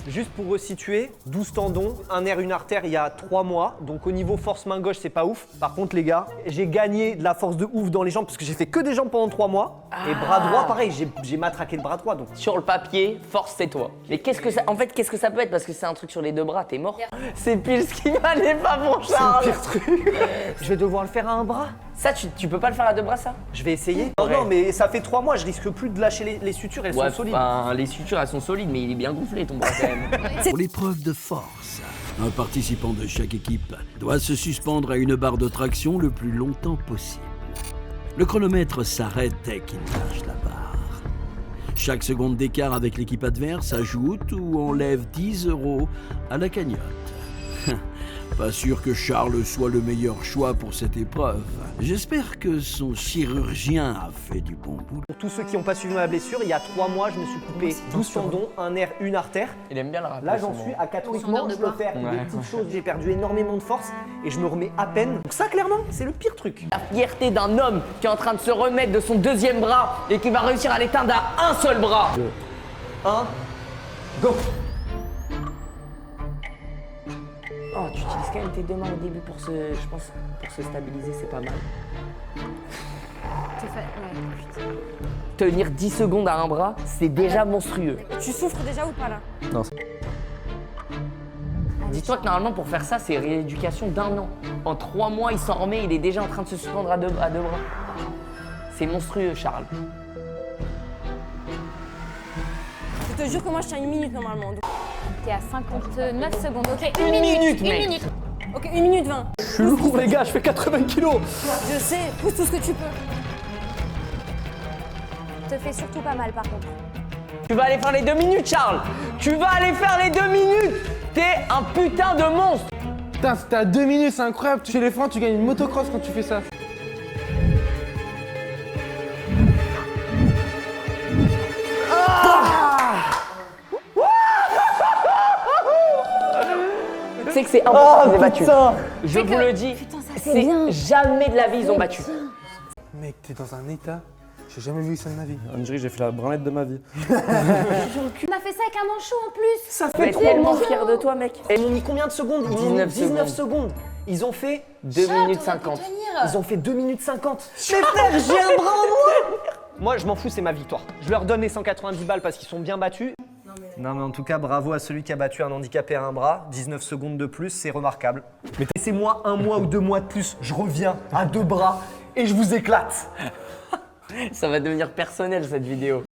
Juste pour resituer, 12 tendons, un nerf, une artère il y a 3 mois. Donc au niveau force main gauche, c'est pas ouf. Par contre les gars, j'ai gagné de la force de ouf dans les jambes parce que j'ai fait que des jambes pendant 3 mois. Et bras droit, pareil, j'ai matraqué le bras droit. Donc Sur le papier, force c'est toi. Mais qu'est-ce que ça, en fait, qu'est-ce que ça peut être? Parce que c'est un truc sur les 2 bras, t'es mort. C'est pile ce qui m'allait pas, mon Charles. pire truc. Je vais devoir le faire à un bras. Ça, tu peux pas le faire à 2 bras, ça? Je vais essayer. Non, non, mais ça fait 3 mois, je risque plus de lâcher les sutures, elles sont solides. Enfin, les sutures, elles sont solides, mais il est bien gonflé ton bras quand même. Pour l'épreuve de force, un participant de chaque équipe doit se suspendre à une barre de traction le plus longtemps possible. Le chronomètre s'arrête dès qu'il lâche la barre. Chaque seconde d'écart avec l'équipe adverse ajoute ou enlève 10 € à la cagnotte. Pas sûr que Charles soit le meilleur choix pour cette épreuve. J'espère que son chirurgien a fait du bon boulot. Pour tous ceux qui n'ont pas suivi ma blessure, il y a 3 mois, je me suis coupé 12 tendons, un nerf, une artère. Il aime bien la rappeler. Là, j'en suis à 4 weeks morts, je peux faire des petites choses. J'ai perdu énormément de force et je me remets à peine. Donc ça, clairement, c'est le pire truc. La fierté d'un homme qui est en train de se remettre de son 2e bras et qui va réussir à l'éteindre à un seul bras. 1, go! Oh, tu utilises quand même tes 2 mains au début pour je pense, pour se stabiliser, c'est pas mal. T'es fait. Ouais, putain. Tenir 10 secondes à un bras, c'est déjà monstrueux. Tu souffres déjà ou pas là? Non. Dis-toi que normalement pour faire ça, c'est rééducation d'1 an. En 3 mois, il s'en remet, il est déjà en train de se suspendre à deux bras. C'est monstrueux, Charles. Je te jure que moi je tiens 1 minute normalement. Donc... T'es à 59 secondes. Ok, Une minute, mec. 1 minute. Ok, 1 minute 20. Je suis lourd, les gars, je fais 80 kilos. Je sais, pousse tout ce que tu peux. Te fais surtout pas mal par contre. Tu vas aller faire les 2 minutes, Charles. Tu vas aller faire les 2 minutes. T'es un putain de monstre. Putain, t'es à 2 minutes, c'est incroyable. Chez les Francs, tu gagnes une motocross quand tu fais ça. Tu sais que c'est impossible de les battre. putain. Je vous le dis, Putain, ça c'est bien. jamais de la vie ils ont battu. Mec, t'es dans un état. J'ai jamais vu ça de ma vie. On dirait que j'ai fait la branlette de ma vie. On a fait ça avec un manchot en plus. Ça Je fait suis 3 tellement mois. fier de toi, mec. Et ils m'ont mis combien de secondes? Ils m'ont mis 19 19 secondes. Ils ont fait 2 minutes 50. Ils ont fait 2 minutes 50. Mais frère, j'ai un bras en moins. Moi, je m'en fous, c'est ma victoire. Je leur donne les 190 balles parce qu'ils sont bien battus. Non mais en tout cas, bravo à celui qui a battu un handicapé à un bras. 19 secondes de plus, c'est remarquable. Mais laissez-moi 1 mois ou 2 mois de plus, je reviens à 2 bras et je vous éclate. Ça va devenir personnel cette vidéo.